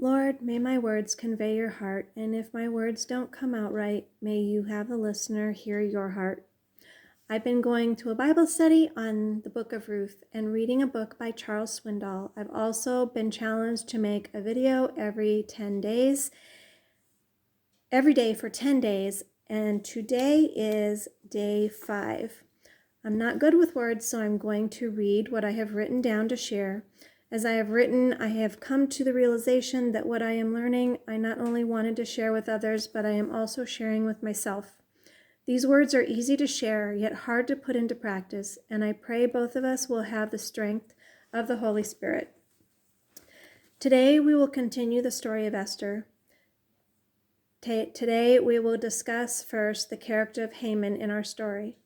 Lord, may my words convey your heart, and if my words don't come out right, may you have the listener hear your heart. I've been going to a Bible study on the book of Ruth and reading a book by Charles Swindoll. I've also been challenged to make a video every day for 10 days, and today is day 5. I'm not good with words, so I'm going to read what I have written down to share. As I have written, I have come to the realization that what I am learning, I not only wanted to share with others, but I am also sharing with myself. These words are easy to share, yet hard to put into practice, and I pray both of us will have the strength of the Holy Spirit. Today, we will continue the story of Esther. Today, we will discuss first the character of Haman in our story.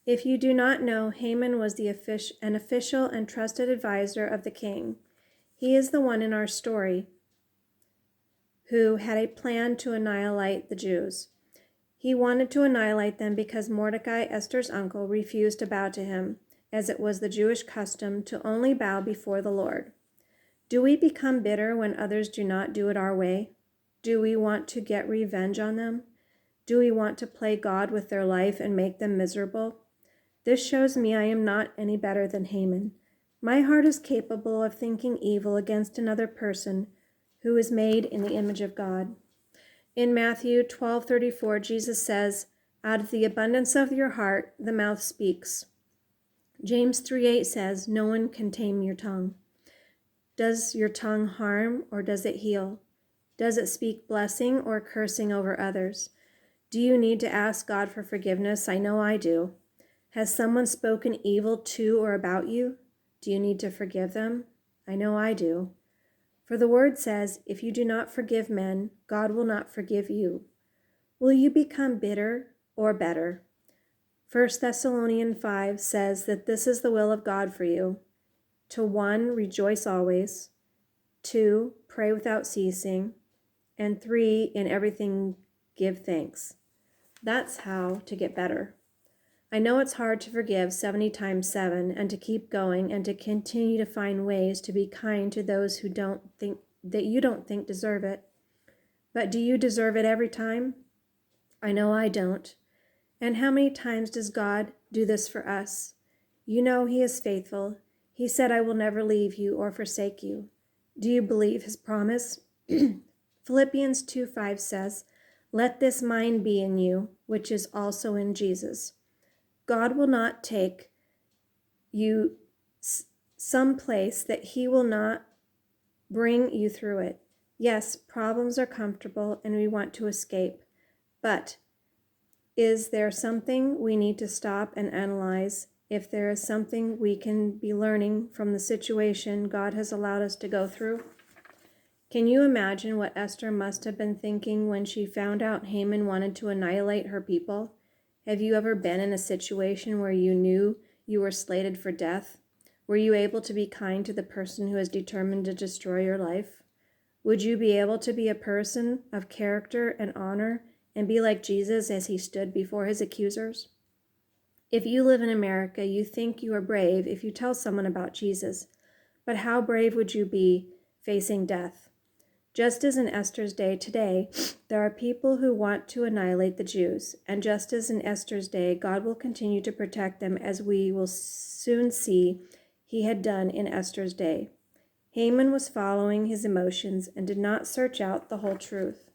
If you do not know, Haman was an official and trusted advisor of the king. He is the one in our story who had a plan to annihilate the Jews. He wanted to annihilate them because Mordecai, Esther's uncle, refused to bow to him, as it was the Jewish custom to only bow before the Lord. Do we become bitter when others do not do it our way? Do we want to get revenge on them? Do we want to play God with their life and make them miserable? This shows me I am not any better than Haman. My heart is capable of thinking evil against another person who is made in the image of God. In Matthew 12:34, Jesus says, "Out of the abundance of your heart, the mouth speaks." James 3:8 says, "No one can tame your tongue." Does your tongue harm or does it heal? Does it speak blessing or cursing over others? Do you need to ask God for forgiveness? I know I do. Has someone spoken evil to or about you? Do you need to forgive them? I know I do. For the word says, if you do not forgive men, God will not forgive you. Will you become bitter or better? 1 Thessalonians 5 says that this is the will of God for you. To 1, rejoice always. 2, pray without ceasing. And 3, in everything give thanks. That's how to get better. I know it's hard to forgive 70 times 7 and to keep going and to continue to find ways to be kind to those who you don't think deserve it. But do you deserve it every time? I know I don't. And how many times does God do this for us? You know He is faithful. He said, I will never leave you or forsake you. Do you believe His promise? Philippians 2:5 says, let this mind be in you, which is also in Jesus. God will not take you someplace that He will not bring you through it. Yes, problems are comfortable and we want to escape. But is there something we need to stop and analyze? If there is something we can be learning from the situation God has allowed us to go through? Can you imagine what Esther must have been thinking when she found out Haman wanted to annihilate her people? Have you ever been in a situation where you knew you were slated for death? Were you able to be kind to the person who is determined to destroy your life? Would you be able to be a person of character and honor and be like Jesus as He stood before His accusers? If you live in America, you think you are brave if you tell someone about Jesus. But how brave would you be facing death? Just as in Esther's day today, there are people who want to annihilate the Jews, and just as in Esther's day, God will continue to protect them, as we will soon see He had done in Esther's day. Haman was following his emotions and did not search out the whole truth.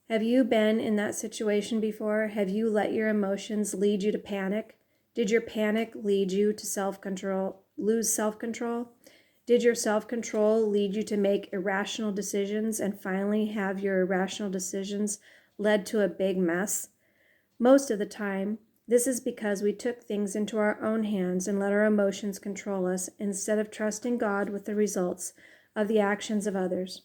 Have you been in that situation before? Have you let your emotions lead you to panic? Did your panic lead you to lose self-control? Did your self-control lead you to make irrational decisions and finally have your irrational decisions led to a big mess? Most of the time, this is because we took things into our own hands and let our emotions control us instead of trusting God with the results of the actions of others.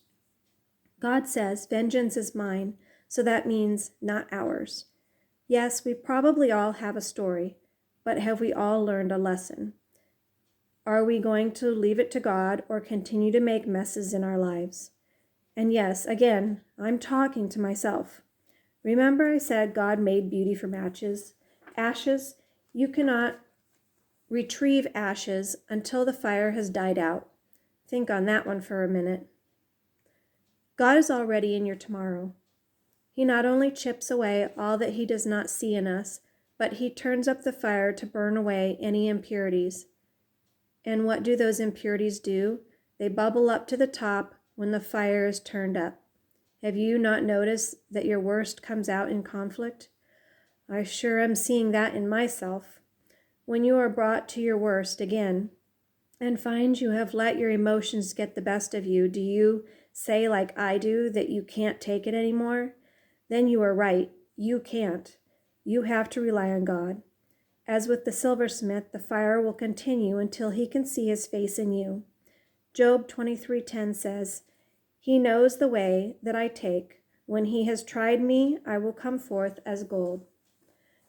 God says, vengeance is mine, so that means not ours. Yes, we probably all have a story, but have we all learned a lesson? Are we going to leave it to God or continue to make messes in our lives? And yes, again, I'm talking to myself. Remember I said God made beauty from ashes? Ashes, you cannot retrieve ashes until the fire has died out. Think on that one for a minute. God is already in your tomorrow. He not only chips away all that he does not see in us, but he turns up the fire to burn away any impurities. And what do those impurities do? They bubble up to the top when the fire is turned up. Have you not noticed that your worst comes out in conflict? I sure am seeing that in myself. When you are brought to your worst again and find you have let your emotions get the best of you, do you say, like I do, that you can't take it anymore? Then you are right. You can't. You have to rely on God. As with the silversmith, the fire will continue until he can see his face in you. Job 23:10 says, "He knows the way that I take. When he has tried me, I will come forth as gold."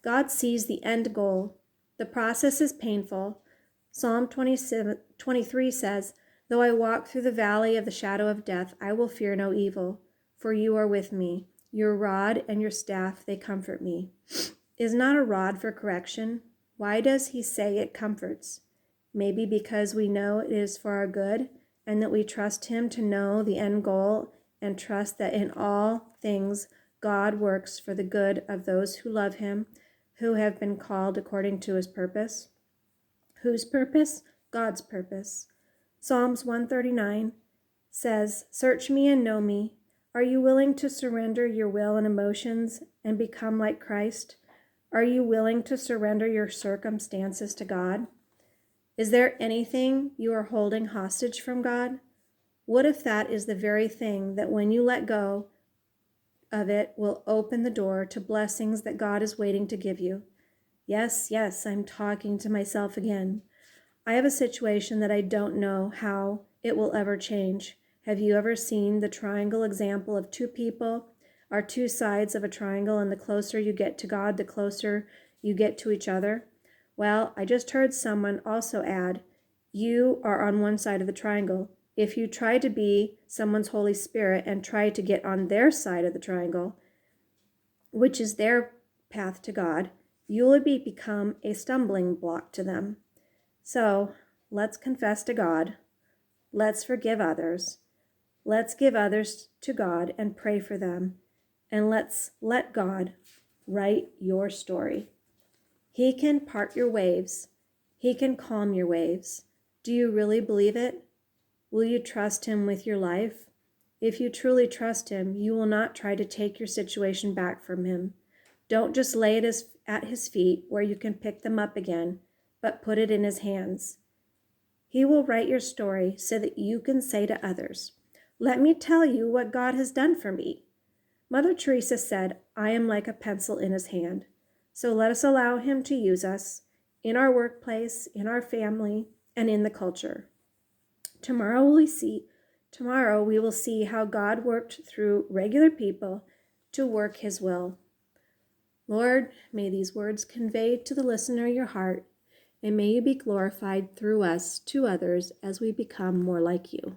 God sees the end goal. The process is painful. Psalm 23 says, "Though I walk through the valley of the shadow of death, I will fear no evil, for you are with me. Your rod and your staff, they comfort me." Is not a rod for correction? Why does he say it comforts? Maybe because we know it is for our good, and that we trust him to know the end goal, and trust that in all things God works for the good of those who love him, who have been called according to his purpose. Whose purpose? God's purpose. Psalms 139 says, "Search me and know me." Are you willing to surrender your will and emotions and become like Christ? Are you willing to surrender your circumstances to God? Is there anything you are holding hostage from God? What if that is the very thing that when you let go of it will open the door to blessings that God is waiting to give you? Yes, I'm talking to myself again. I have a situation that I don't know how it will ever change. Have you ever seen the triangle example of two people are two sides of a triangle, and the closer you get to God, the closer you get to each other? Well, I just heard someone also add, you are on one side of the triangle. If you try to be someone's Holy Spirit and try to get on their side of the triangle, which is their path to God, you will become a stumbling block to them. So let's confess to God. Let's forgive others. Let's give others to God and pray for them. And let's let God write your story. He can part your waves. He can calm your waves. Do you really believe it? Will you trust him with your life? If you truly trust him, you will not try to take your situation back from him. Don't just lay it at his feet where you can pick them up again, but put it in his hands. He will write your story so that you can say to others, "Let me tell you what God has done for me." Mother Teresa said, "I am like a pencil in his hand." So let us allow him to use us in our workplace, in our family, and in the culture. Tomorrow we will see how God worked through regular people to work his will. Lord, may these words convey to the listener your heart, and may you be glorified through us to others as we become more like you.